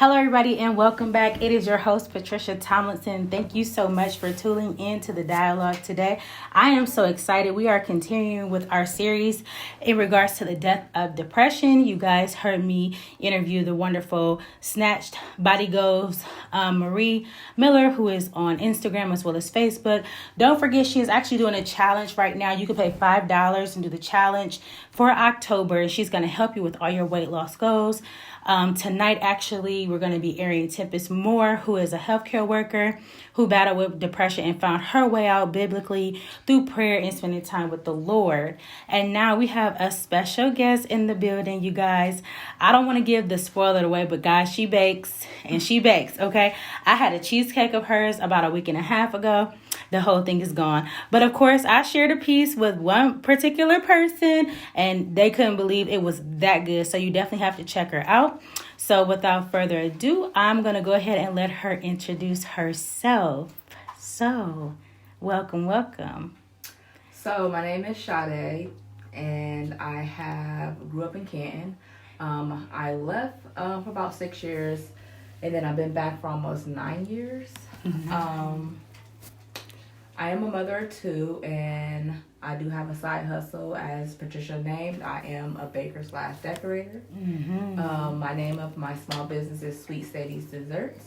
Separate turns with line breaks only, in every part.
Hello, everybody, and welcome back. It is your host, Patricia Tomlinson. Thank you so much for tuning in to the dialogue today. I am so excited. We are continuing with our series in regards to the death of depression. You guys heard me interview the wonderful Snatched Body Goals, Marie Miller, who is on Instagram as well as Facebook. Don't forget, she is actually doing a challenge right now. You can pay $5 and do the challenge for October. She's going to help you with all your weight loss goals. Tonight, actually, we're going to be airing Tempest Moore, who is a healthcare worker who battled with depression and found her way out biblically through prayer and spending time with the Lord. And now we have a special guest in the building, you guys. I don't want to give the spoiler away, but guys, she bakes and she bakes, okay? I had a cheesecake of hers about a week and a half ago. The whole thing is gone. But of course, I shared a piece with one particular person and they couldn't believe it was that good. So you definitely have to check her out. So without further ado, I'm going to go ahead and let her introduce herself. So, welcome.
So my name is Sade and I grew up in Canton. I left for about 6 years and then I've been back for almost 9 years. Mm-hmm. I am a mother of two, and I do have a side hustle, as Patricia named. I am a baker/decorator. Mm-hmm. My name of my small business is Sweet Sadie's Desserts.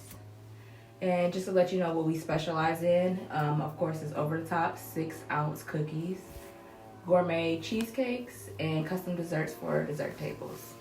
And just to let you know what we specialize in, of course, is over-the-top 6-ounce cookies, gourmet cheesecakes, and custom desserts for dessert tables.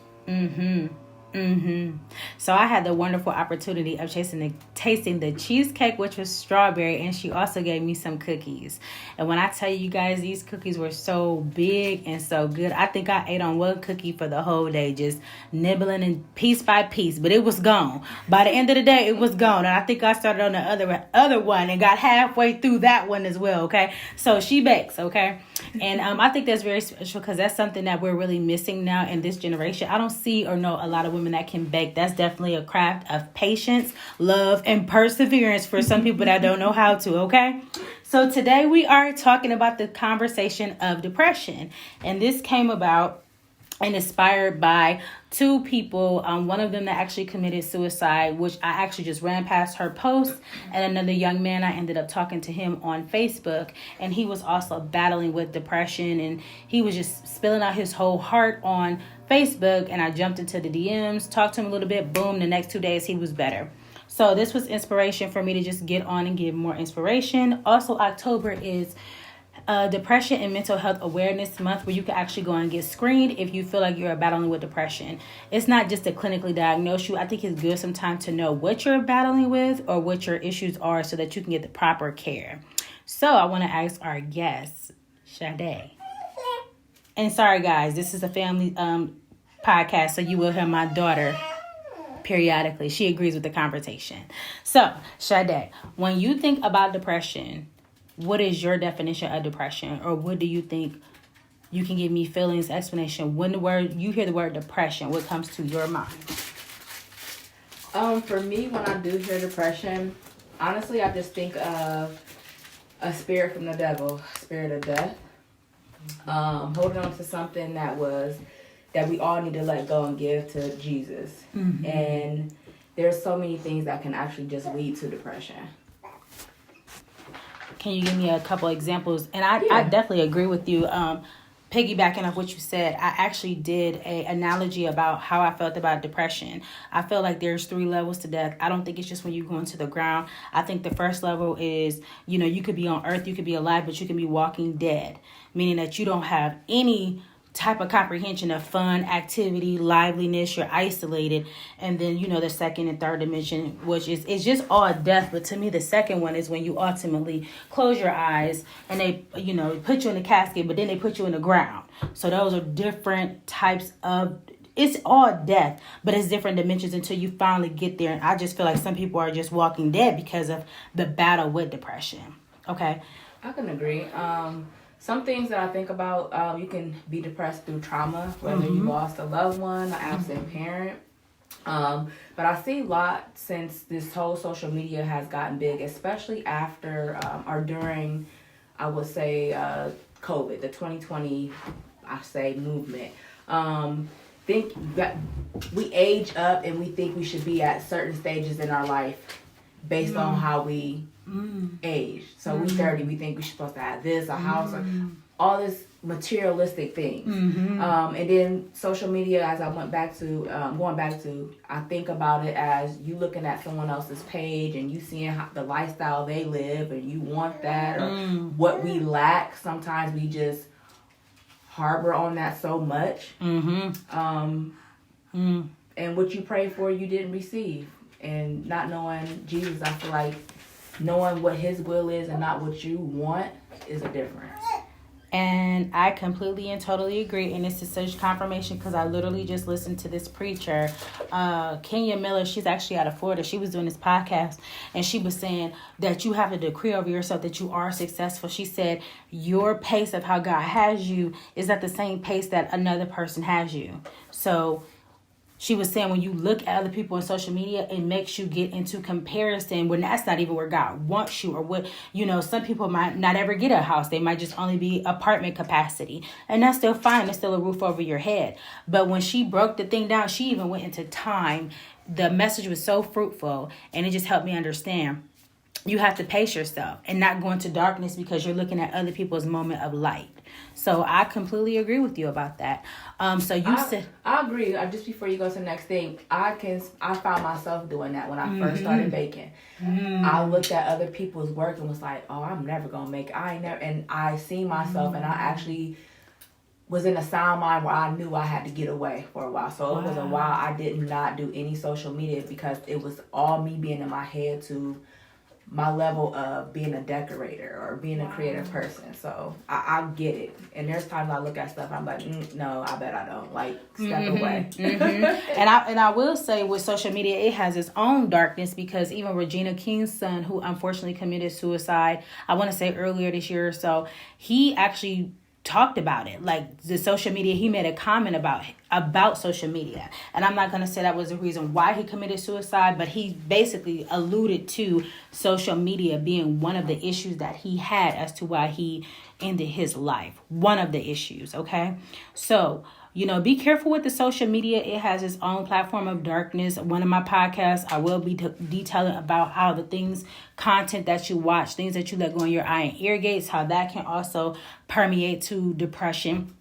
So I had the wonderful opportunity of tasting the cheesecake, which was strawberry, and she also gave me some cookies. And when I tell you guys, these cookies were so big and so good. I think I ate on one cookie for the whole day, just nibbling and piece by piece, but it was gone. By the end of the day, it was gone. And I think I started on the other one and got halfway through that one as well, okay? So she bakes, okay? And I think that's very special because that's something that we're really missing now in this generation. I don't see or know a lot of women that can bake. That's definitely a craft of patience, love, and perseverance for some people that don't know how to, okay? So today we are talking about the conversation of depression. And this came about and inspired by two people. One of them that actually committed suicide, which I actually just ran past her post, and another young man, I ended up talking to him on Facebook, and he was also battling with depression, and he was just spilling out his whole heart on Facebook, and I jumped into the DMs, talked to him a little bit, boom, the next 2 days he was better. So this was inspiration for me to just get on and give more inspiration. Also, October is Depression and Mental Health Awareness Month, where you can actually go and get screened if you feel like you're battling with depression. It's not just to clinically diagnose you. I think it's good sometimes to know what you're battling with or what your issues are so that you can get the proper care. So I want to ask our guest, Sade. And sorry, guys, this is a family podcast, so you will hear my daughter periodically. She agrees with the conversation. So, Sade, when you think about depression, what is your definition of depression, or what do you think? You can give me feelings, explanation. When you hear the word depression, what comes to your mind?
For me, when I do hear depression, honestly, I just think of a spirit from the devil, spirit of death. Holding on to something that we all need to let go and give to Jesus. Mm-hmm. And there's so many things that can actually just lead to depression.
Can you give me a couple examples? And I definitely agree with you. Piggybacking off what you said, I actually did an analogy about how I felt about depression. I feel like there's 3 levels to death. I don't think it's just when you go into the ground. I think the first level is, you could be on earth, you could be alive, but you can be walking dead, meaning that you don't have any type of comprehension of fun, activity, liveliness. You're isolated. And then, the second and third dimension, which is just all death. But to me, the second one is when you ultimately close your eyes and they, put you in a casket, but then they put you in the ground. So those are different types of, it's all death, but it's different dimensions until you finally get there. And I just feel like some people are just walking dead because of the battle with depression. Okay.
I can agree. Some things that I think about, you can be depressed through trauma, whether you lost a loved one, an absent parent. But I see a lot since this whole social media has gotten big, especially after or during, I would say, COVID, the 2020, movement. think that we age up and we think we should be at certain stages in our life based on how we age. So we 30, we think we're supposed to have this, a house, or all this materialistic things. And then social media, as I went back to, going back to, I think about it as you looking at someone else's page and you seeing how, the lifestyle they live, and you want that, or what we lack. Sometimes we just harbor on that so much. And what you pray for, you didn't receive. And not knowing Jesus, I feel like knowing what his will is and not what you want is a difference.
And I completely and totally agree. And this is such confirmation because I literally just listened to this preacher, Kenya Miller. She's actually out of Florida. She was doing this podcast and she was saying that you have a decree over yourself that you are successful. She said your pace of how God has you is at the same pace that another person has you. So she was saying when you look at other people on social media, it makes you get into comparison when that's not even where God wants you, or what, you know, some people might not ever get a house. They might just only be apartment capacity, and that's still fine. It's still a roof over your head. But when she broke the thing down, she even went into time. The message was so fruitful, and it just helped me understand. You have to pace yourself and not go into darkness because you're looking at other people's moment of light. So I completely agree with you about that. So you said
I agree. Just before you go to the next thing, I found myself doing that when I first started baking. I looked at other people's work and was like, oh, I'm never gonna make it. And I seen myself, and I actually was in a sound mind where I knew I had to get away for a while. So it was a while I did not do any social media because it was all me being in my head to my level of being a decorator or being a creative person. So I get it. And there's times I look at stuff, I'm like, no, I bet I don't. Like, step away.
And I will say with social media, it has its own darkness because even Regina King's son, who unfortunately committed suicide, I want to say earlier this year or so, he actually talked about it. Like the social media, he made a comment about social media, and I'm not going to say that was the reason why he committed suicide, but he basically alluded to social media being one of the issues that he had as to why he ended his life. One of the issues. Okay, so you know, be careful with the social media. It has its own platform of darkness. One of my podcasts, I will be detailing about how the content that you watch, things that you let go in your eye and ear gates, how that can also permeate to depression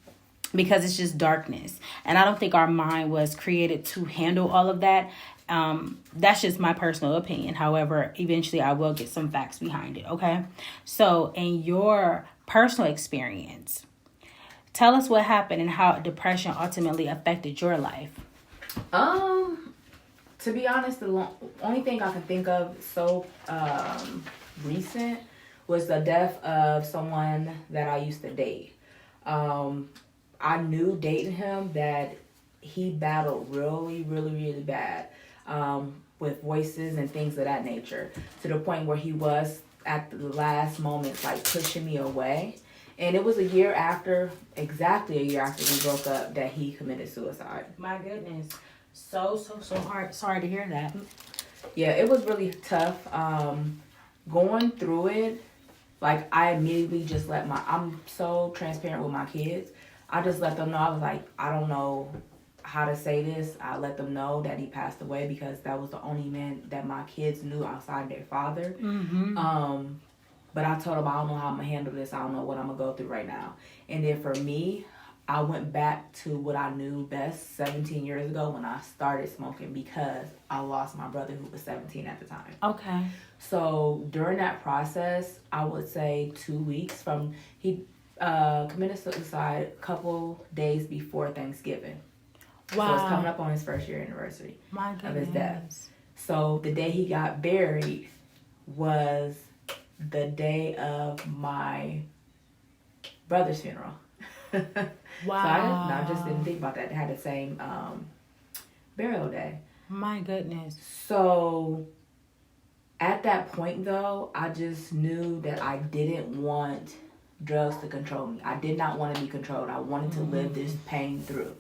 because it's just darkness. And I don't think our mind was created to handle all of that. That's just my personal opinion. However, eventually I will get some facts behind it. Okay. So in your personal experience, tell us what happened and how depression ultimately affected your life.
To be honest, the only thing I can think of so recent was the death of someone that I used to date. I knew dating him that he battled really, really, really bad with voices and things of that nature, to the point where he was at the last moments like pushing me away. And it was exactly a year after we broke up, that he committed suicide.
My goodness. So hard. Sorry to hear that.
Yeah, it was really tough. Going through it, like I immediately just I'm so transparent with my kids. I just let them know. I was like, I don't know how to say this. I let them know that he passed away because that was the only man that my kids knew outside their father. But I told him, I don't know how I'm going to handle this. I don't know what I'm going to go through right now. And then for me, I went back to what I knew best 17 years ago when I started smoking, because I lost my brother who was 17 at the time.
Okay.
So during that process, I would say 2 weeks from, he committed suicide a couple days before Thanksgiving. Wow. So it's coming up on his first year anniversary of his death. So the day he got buried was the day of my brother's funeral.
Wow.
So I just didn't think about that. They had the same burial day.
My goodness.
So at that point, though, I just knew that I didn't want drugs to control me. I did not want to be controlled. I wanted to live this pain through.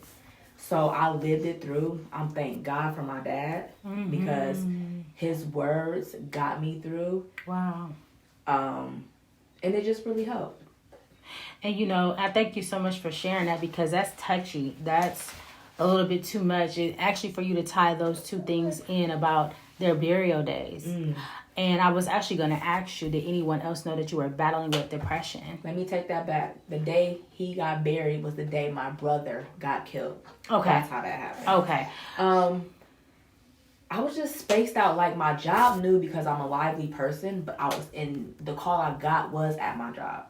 So I lived it through. I'm thank God for my dad, because his words got me through.
Wow.
And it just really helped.
And, you know, I thank you so much for sharing that, because that's touchy. That's a little bit too much. It actually for you to tie those two things in about their burial days. And I was actually going to ask you, did anyone else know that you were battling with depression?
Let me take that back. The day he got buried was the day my brother got killed.
Okay.
That's how that happened.
Okay.
I was just spaced out. Like, my job knew because I'm a lively person, but the call I got was at my job.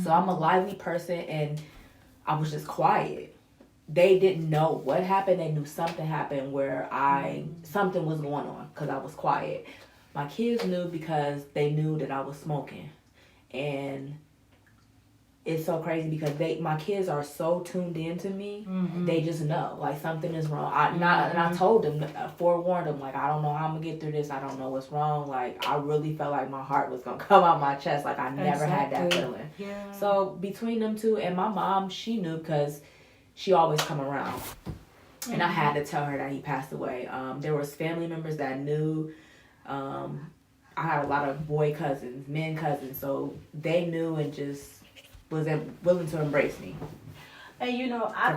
So I'm a lively person, and I was just quiet. They didn't know what happened. They knew something happened where something was going on because I was quiet. My kids knew because they knew that I was smoking. And it's so crazy because my kids are so tuned in to me. They just know, like, something is wrong. And I told them, forewarned them, like, I don't know how I'm going to get through this. I don't know what's wrong. Like, I really felt like my heart was going to come out my chest. Like, I never had that feeling.
Yeah.
So between them two and my mom, she knew because she always come around. And I had to tell her that he passed away. There was family members that knew. I had a lot of boy cousins, men cousins, so they knew and just was willing to embrace me.
And you know, I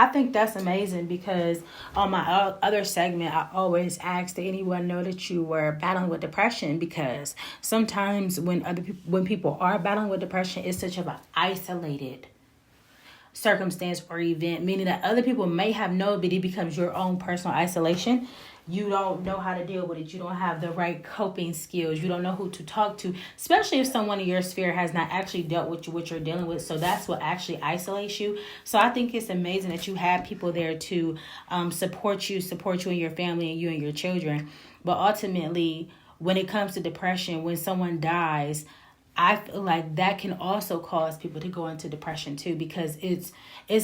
think that's amazing because on my other segment, I always ask, did anyone know that you were battling with depression? Because sometimes when people are battling with depression, it's such an isolated circumstance or event, meaning that other people may have known, but it becomes your own personal isolation. You don't know how to deal with it. You don't have the right coping skills. You don't know who to talk to, especially if someone in your sphere has not actually dealt with what you're dealing with. So that's what actually isolates you. So I think it's amazing that you have people there to support you and your family and you and your children. But ultimately, when it comes to depression, when someone dies, I feel like that can also cause people to go into depression too, because it's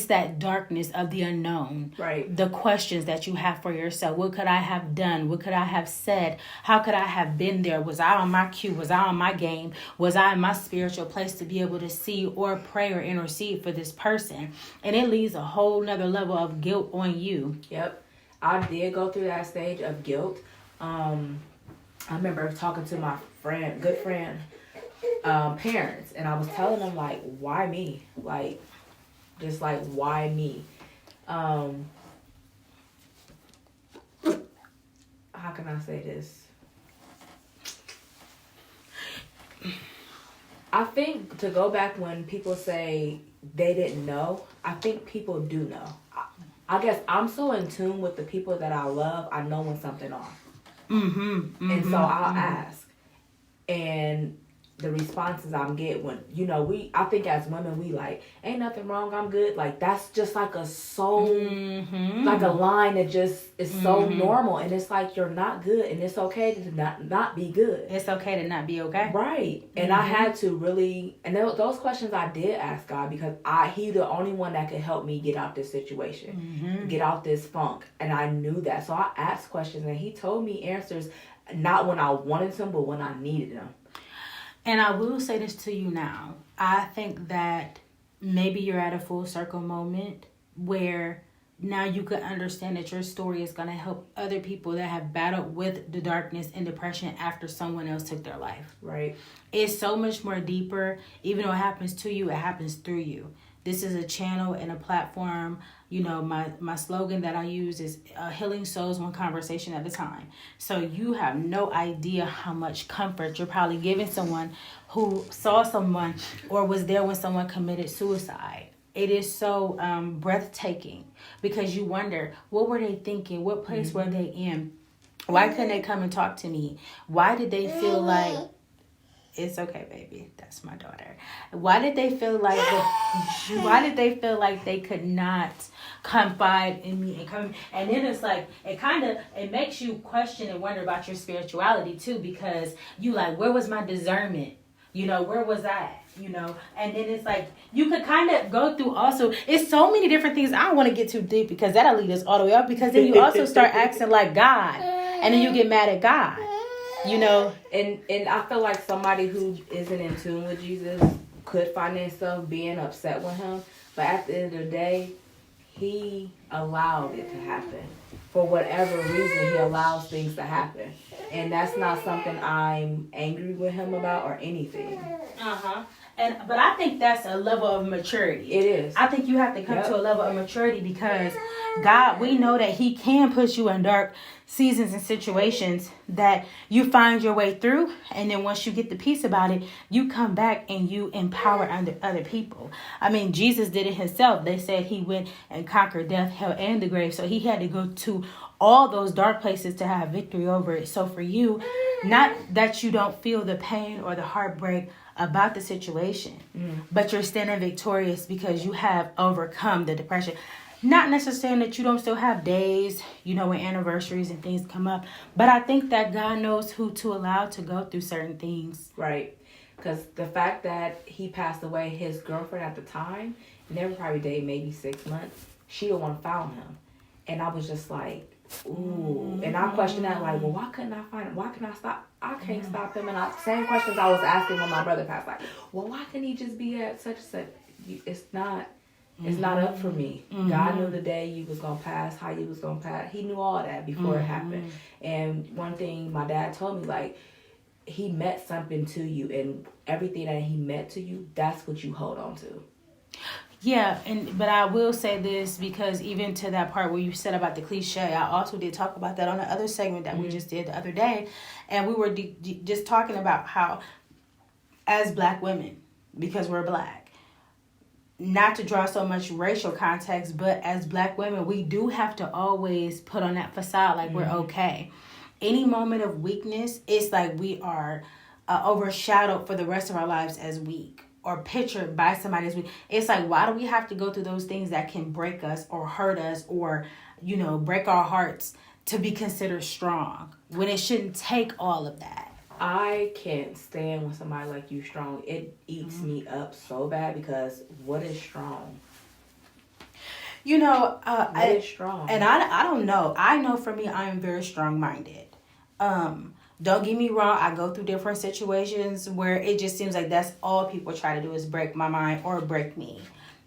that darkness of the unknown.
Right.
The questions that you have for yourself. What could I have done? What could I have said? How could I have been there? Was I on my cue? Was I on my game? Was I in my spiritual place to be able to see or pray or intercede for this person? And it leaves a whole nother level of guilt on you.
Yep. I did go through that stage of guilt. I remember talking to my good friend, parents, and I was telling them, like, why me? Like, just like, why me? How can I say this? I think to go back when people say they didn't know, I think people do know. I guess I'm so in tune with the people that I love, I know when something off. And so I'll ask. And the responses I'm getting when, I think as women, we like, ain't nothing wrong, I'm good. Like, that's just like a like a line that just is so normal. And it's like, you're not good. And it's okay to not be good.
It's okay to not be okay.
Right. And I had to really, and those questions I did ask God because He the only one that could help me get out this situation, get out this funk. And I knew that. So I asked questions and He told me answers, not when I wanted them, but when I needed them.
And I will say this to you now. I think that maybe you're at a full circle moment where now you could understand that your story is going to help other people that have battled with the darkness and depression after someone else took their life.
Right.
It's so much more deeper. Even though it happens to you, it happens through you. This is a channel and a platform. My slogan that I use is healing souls one conversation at a time. So you have no idea how much comfort you're probably giving someone who saw someone or was there when someone committed suicide. It is so breathtaking because you wonder, what were they thinking? What place were they in? Why couldn't they come and talk to me? Why did they feel like... It's okay, baby. That's my daughter. Why did they feel like they could not confide in me and come? And then it's like it makes you question and wonder about your spirituality too, because you like, where was my discernment? Where was I? And then it's like you could kind of go through also. It's so many different things. I don't want to get too deep because that'll lead us all the way up. Because then you also start acting like God, and then you get mad at God.
And I feel like somebody who isn't in tune with Jesus could find themselves being upset with Him. But at the end of the day, He allowed it to happen. For whatever reason, He allows things to happen. And that's not something I'm angry with Him about or anything.
But I think that's a level of maturity.
It is.
I think you have to come to a level of maturity because God, we know that He can put you in dark seasons and situations that you find your way through, and then once you get the peace about it, you come back and you empower other people. I mean, Jesus did it Himself. They said He went and conquered death, hell, and the grave, so He had to go to all those dark places to have victory over it. So for you, not that you don't feel the pain or the heartbreak about the situation, but you're standing victorious because you have overcome the depression. Not necessarily that you don't still have days, when anniversaries and things come up, but I think that God knows who to allow to go through certain things.
Right. Because the fact that he passed away, his girlfriend at the time, and they were probably dating maybe 6 months, she the one found him. And I was just like, ooh. And I questioned that, like, well, why couldn't I find him? Why couldn't I stop? I can't stop him. And same questions I was asking when my brother passed. Like, well, why couldn't he just be at such and such? It's not up for me. God knew the day you was going to pass, how you was going to pass. He knew all that before it happened. And one thing my dad told me, like, he meant something to you. And everything that he meant to you, that's what you hold on to.
Yeah, but I will say this because even to that part where you said about the cliche, I also did talk about that on the other segment that we just did the other day. And we were just talking about how as Black women, because we're Black, not to draw so much racial context, but as Black women, we do have to always put on that facade like we're okay. Any moment of weakness, it's like we are overshadowed for the rest of our lives as weak. Or pictured by somebody as weak. It's like, why do we have to go through those things that can break us or hurt us or, break our hearts to be considered strong when it shouldn't take all of that?
I can't stand when somebody like you strong. It eats me up so bad because what is strong?
What
is strong?
And I don't know. I know for me, I am very strong-minded. Don't get me wrong, I go through different situations where it just seems like that's all people try to do is break my mind or break me.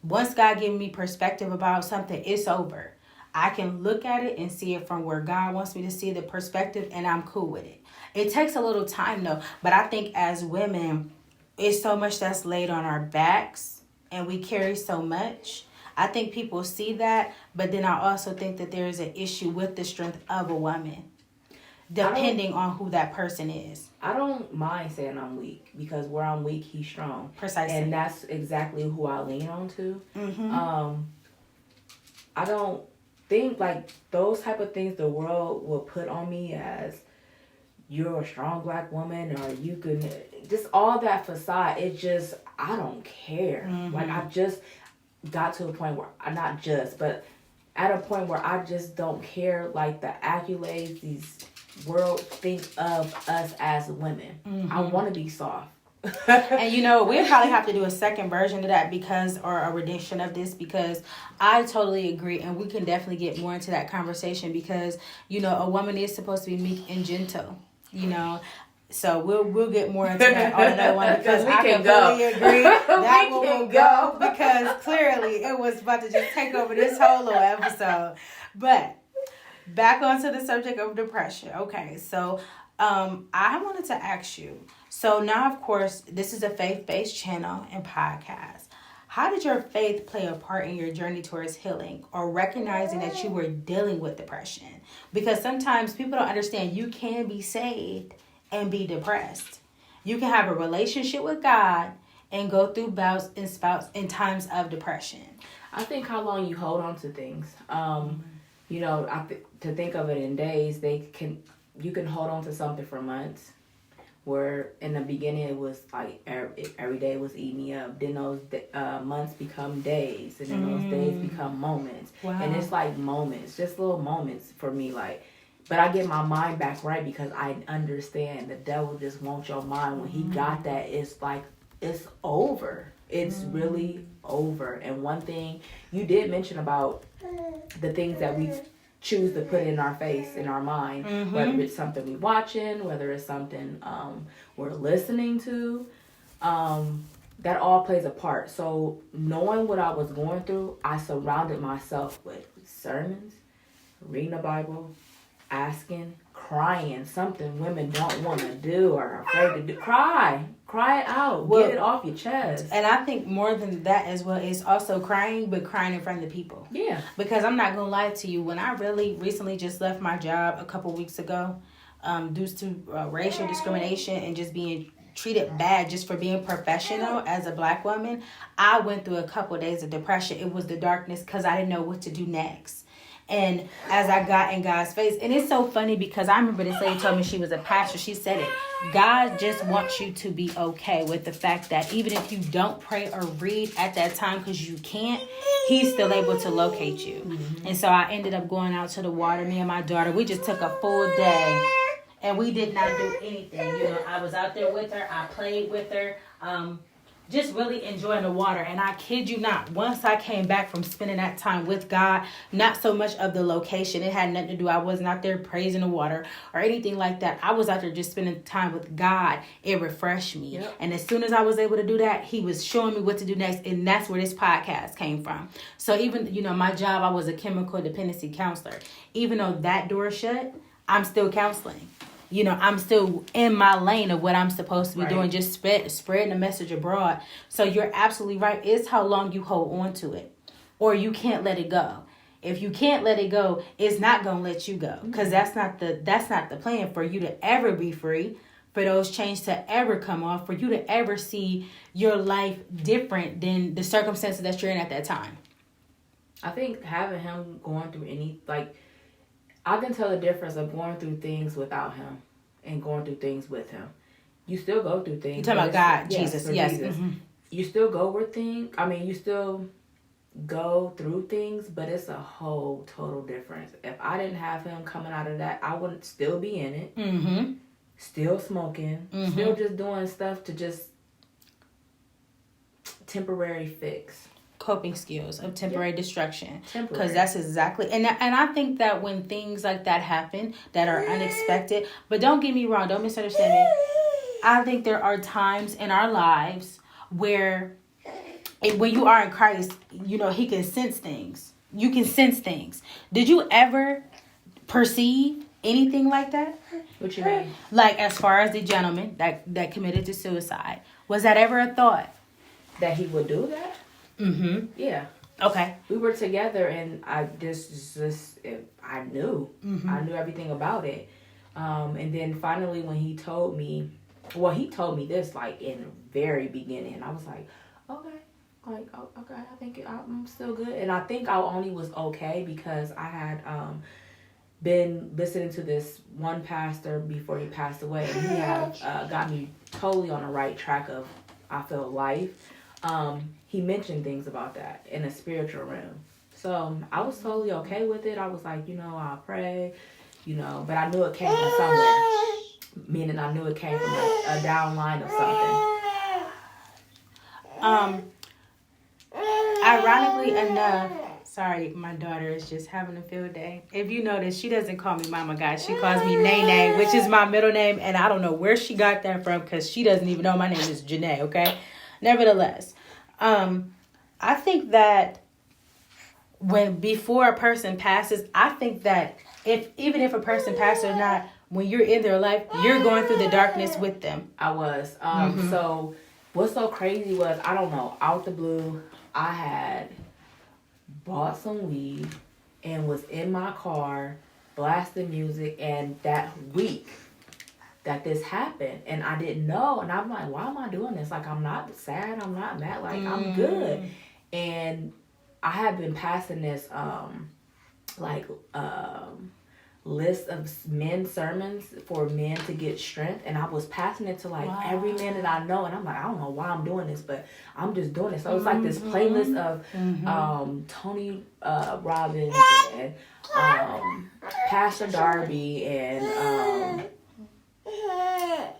Once God gives me perspective about something, it's over. I can look at it and see it from where God wants me to see the perspective, and I'm cool with it. It takes a little time, though, but I think as women, it's so much that's laid on our backs, and we carry so much. I think people see that, but then I also think that there is an issue with the strength of a woman. Depending on who that person is.
I don't mind saying I'm weak because where I'm weak, he's strong.
Precisely.
And that's exactly who I lean on to. I don't think like those type of things the world will put on me as you're a strong Black woman or you can just all that facade. It just, I don't care. Like I've just got to a point where but at a point where I just don't care like the accolades these world think of us as women. I want to be soft.
And we'll probably have to do a second version of that or a rendition of this because I totally agree, and we can definitely get more into that conversation because a woman is supposed to be meek and gentle. So we'll get more into that on another one because I completely agree that we'll go because clearly it was about to just take over this whole little episode, but. Back onto the subject of depression. Okay, so I wanted to ask you. So now, of course, this is a faith-based channel and podcast. How did your faith play a part in your journey towards healing or recognizing that you were dealing with depression? Because sometimes people don't understand you can be saved and be depressed. You can have a relationship with God and go through bouts in times of depression.
I think how long you hold on to things. To think of it in days, you can hold on to something for months. Where in the beginning it was like every day was eating me up. Then those months become days, and then those days become moments.
Wow.
And it's like moments, just little moments for me. Like, but I get my mind back right because I understand the devil just wants your mind. When he got that, it's like it's over. It's really over. And one thing you did mention about the things that we choose to put in our face, in our mind, whether it's something we're watching, whether it's something we're listening to, that all plays a part. So knowing what I was going through, I surrounded myself with sermons, reading the Bible, asking, crying, something women don't want to do or are afraid to do, cry it out.
Well,
get it off your chest.
And I think more than that as well is also crying, but crying in front of people.
Yeah.
Because I'm not gonna lie to you, when I really recently just left my job a couple weeks ago, due to racial discrimination and just being treated bad just for being professional as a black woman, I went through a couple of days of depression. It was the darkness because I didn't know what to do next. And as I got in God's face, and it's so funny because I remember this lady told me, she was a pastor. She said it. God just wants you to be okay with the fact that even if you don't pray or read at that time because you can't, he's still able to locate you. Mm-hmm. And so I ended up going out to the water. Me and my daughter, we just took a full day and we did not do anything. You know, I was out there with her. I played with her. Just really enjoying the water. And I kid you not, once I came back from spending that time with God, not so much of the location. It had nothing to do. I wasn't out there praising the water or anything like that. I was out there just spending time with God. It refreshed me. Yep. And as soon as I was able to do that, he was showing me what to do next. And that's where this podcast came from. So even, you know, my job, I was a chemical dependency counselor. Even though that door shut, I'm still counseling. You know, I'm still in my lane of what I'm supposed to be doing, just spreading the message abroad. So you're absolutely right. It's how long you hold on to it, or you can't let it go. If you can't let it go, it's not gonna let you go, because that's not the plan for you to ever be free, for those chains to ever come off, for you to ever see your life different than the circumstances that you're in at that time.
I think having him going through I can tell the difference of going through things without him and going through things with him. You still go through things.
You're talking about God, Jesus, yes. Mm-hmm.
You still go with things. I mean, you still go through things, but it's a whole total difference. If I didn't have him coming out of that, I wouldn't still be in it. Mm-hmm. Still smoking. Mm-hmm. Still just doing stuff to just temporary fix.
Coping skills of temporary destruction, because that's exactly and I think that when things like that happen that are unexpected, but don't get me wrong, don't misunderstand me, I think there are times in our lives where when you are in Christ, you know, he can sense things. You can sense things. Did you ever perceive anything like that?
What you mean?
Like as far as the gentleman that committed to suicide, was that ever a thought
that he would do that?
Mm-hmm.
Yeah.
Okay.
We were together, and I knew. Mm-hmm. I knew everything about it. And then finally, when he told me this like in the very beginning. I was like, okay, I think I'm still good. And I think I only was okay because I had been listening to this one pastor before he passed away, and he had got me totally on the right track of, I feel, life. He mentioned things about that in a spiritual realm. So I was totally okay with it. I was like, I'll pray, but I knew it came from somewhere. Meaning I knew it came from a down line of something.
Ironically enough, sorry, my daughter is just having a field day. If you notice, she doesn't call me Mama, guys. She calls me Nene, which is my middle name. And I don't know where she got that from because she doesn't even know my name is Janae, okay? Nevertheless, I think that before a person passes, I think that even if a person passes or not, when you're in their life, you're going through the darkness with them.
I was. So what's so crazy was, I don't know, out the blue, I had bought some weed and was in my car blasting music, and that week that this happened, and I didn't know, and I'm like, why am I doing this? Like, I'm not sad, I'm not mad, like, I'm good. And I had been passing this list of men's sermons for men to get strength, and I was passing it to every man that I know, and I'm like, I don't know why I'm doing this, but I'm just doing it. So it's like this playlist of Tony Robbins and Pastor Darby and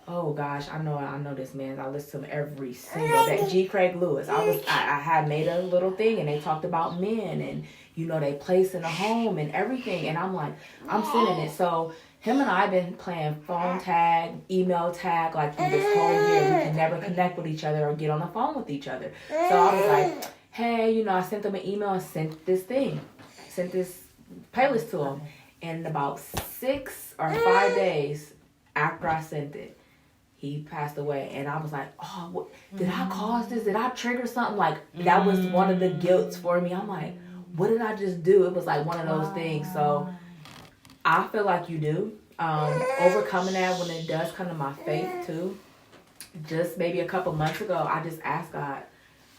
oh gosh, I know this man. I listen to him every single day. G. Craig Lewis. I had made a little thing, and they talked about men and they place in a home and everything. And I'm like, I'm sending it. So him and I have been playing phone tag, email tag, like through this whole year. We can never connect with each other or get on the phone with each other. So I was like, hey, I sent them an email and sent this playlist to him. And about 6 or 5 days after I sent it, he passed away. And I was like, oh, what, did I cause this? Did I trigger something? Like, that was one of the guilts for me. I'm like, what did I just do? It was like one of those things. So I feel like you do. Overcoming that when it does come to my faith too. Just maybe a couple months ago, I just asked God,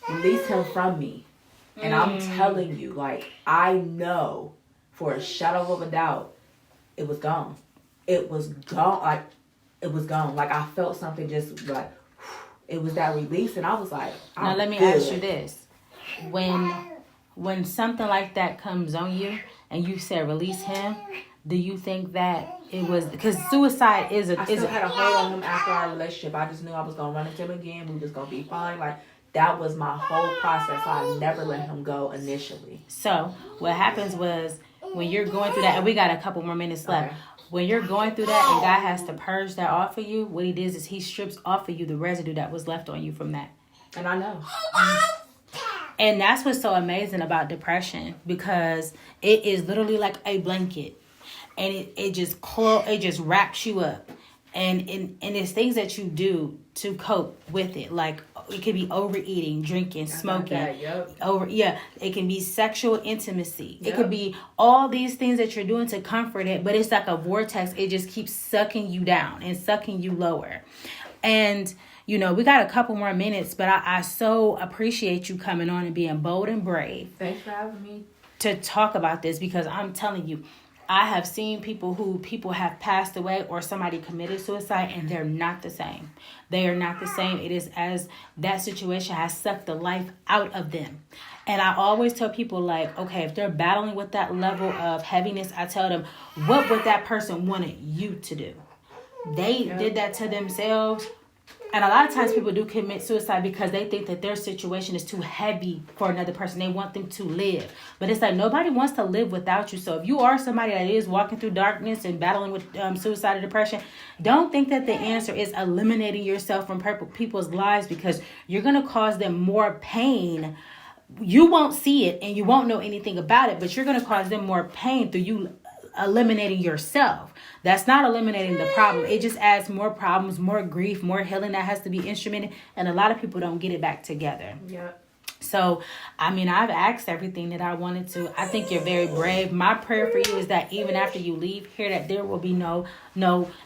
release him from me. And I'm telling you, like, I know for a shadow of a doubt, it was gone. It was gone. Like, it was gone. Like, I felt something just like, it was that release. And I was like,
now let me ask you this. When something like that comes on you and you said release him, do you think that it was, because suicide is a...
I still had a hold on him after our relationship. I just knew I was going to run into him again. We was going to be fine. Like, that was my whole process. So I never let him go initially.
So what happens was when you're going through that, and we got a couple more minutes left. Okay. When you're going through that and God has to purge that off of you, what he does is he strips off of you the residue that was left on you from that.
And I know.
And that's what's so amazing about depression, because it is literally like a blanket. And it just wraps you up. And it's things that you do to cope with it. Like, it could be overeating, drinking, smoking. It can be sexual intimacy. Yep. It could be all these things that you're doing to comfort it, but it's like a vortex. It just keeps sucking you down and sucking you lower. And, you know, we got a couple more minutes, but I so appreciate you coming on and being bold and brave.
Thanks for having me.
To talk about this, because I'm telling you, I have seen people have passed away or somebody committed suicide, and they're not the same. They are not the same. It is as that situation has sucked the life out of them. And I always tell people, like, okay, if they're battling with that level of heaviness, I tell them, what would that person wanted you to do? They did that to themselves. And a lot of times people do commit suicide because they think that their situation is too heavy for another person. They want them to live. But it's like, nobody wants to live without you. So if you are somebody that is walking through darkness and battling with suicide or depression, don't think that the answer is eliminating yourself from people's lives, because you're going to cause them more pain. You won't see it and you won't know anything about it, but you're going to cause them more pain through you eliminating yourself. That's not eliminating the problem. It just adds more problems, more grief, more healing that has to be instrumented. And a lot of people don't get it back together.
Yeah.
So, I mean, I've asked everything that I wanted to. I think you're very brave. My prayer for you is that even after you leave here, that there will be no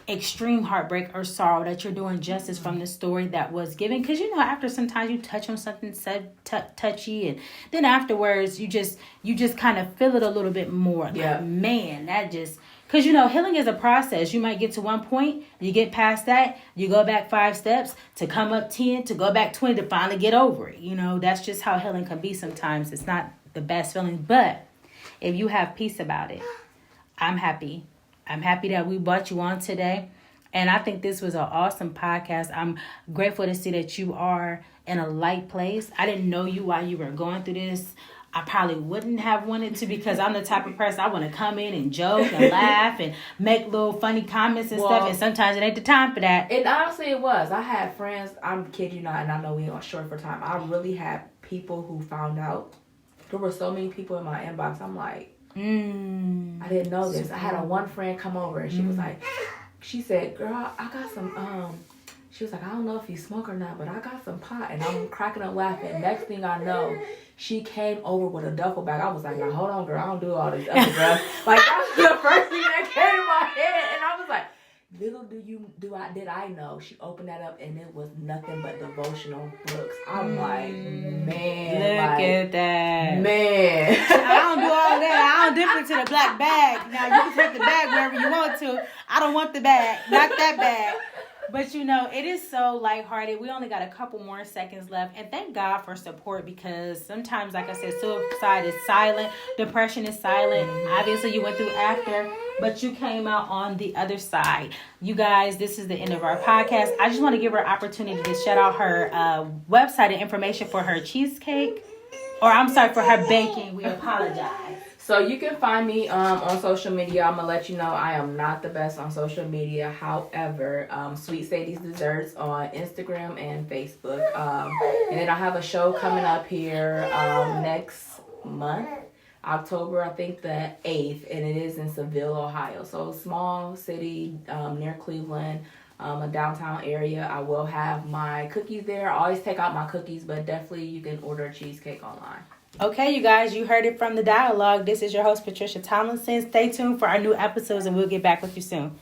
extreme heartbreak or sorrow, that you're doing justice from the story that was given. Because, you know, after sometimes you touch on something said touchy, and then afterwards you just kind of feel it a little bit more.
Yeah.
Like, man, that just... Because, you know, healing is a process. You might get to one point, you get past that, you go back 5 steps to come up 10, to go back 20, to finally get over it. You know, that's just how healing can be sometimes. It's not the best feeling. But if you have peace about it, I'm happy. I'm happy that we brought you on today. And I think this was an awesome podcast. I'm grateful to see that you are in a light place. I didn't know you while you were going through this. I probably wouldn't have wanted to, because I'm the type of person, I want to come in and joke and laugh and make little funny comments and stuff. And sometimes it ain't the time for that.
And honestly, it was. I had friends, I'm kidding you not, and I know we are short for time. I really had people who found out. There were so many people in my inbox. I'm like, I didn't know this. I had a one friend come over and she was like, she said, girl, I got some, she was like, I don't know if you smoke or not, but I got some pot. And I'm cracking up laughing. Next thing I know, she came over with a duffel bag. I was like, now hold on, girl. I don't do all this other stuff. Like, that was the first thing that came to my head. And I was like, little did I know. She opened that up and it was nothing but devotional books. I'm like, man.
Look at that.
Man.
I don't do all that. I don't dip into the black bag. Now, you can take the bag wherever you want to. I don't want the bag. Not that bag. But, you know, it is so lighthearted. We only got a couple more seconds left. And thank God for support, because sometimes, like I said, suicide is silent. Depression is silent. Obviously, you went through after, but you came out on the other side. You guys, this is the end of our podcast. I just want to give her an opportunity to shout out her website and information for her cheesecake. Or, I'm sorry, for her baking. We apologize.
So you can find me on social media. I'm going to let you know I am not the best on social media. However, Sweet Sadie's Desserts on Instagram and Facebook. And then I have a show coming up here next month. October, I think the 8th, and it is in Seville, Ohio. So small city near Cleveland, a downtown area. I will have my cookies there. I always take out my cookies, but definitely you can order a cheesecake online.
Okay, you guys, you heard it from the dialogue. This is your host, Patricia Tomlinson. Stay tuned for our new episodes, and we'll get back with you soon.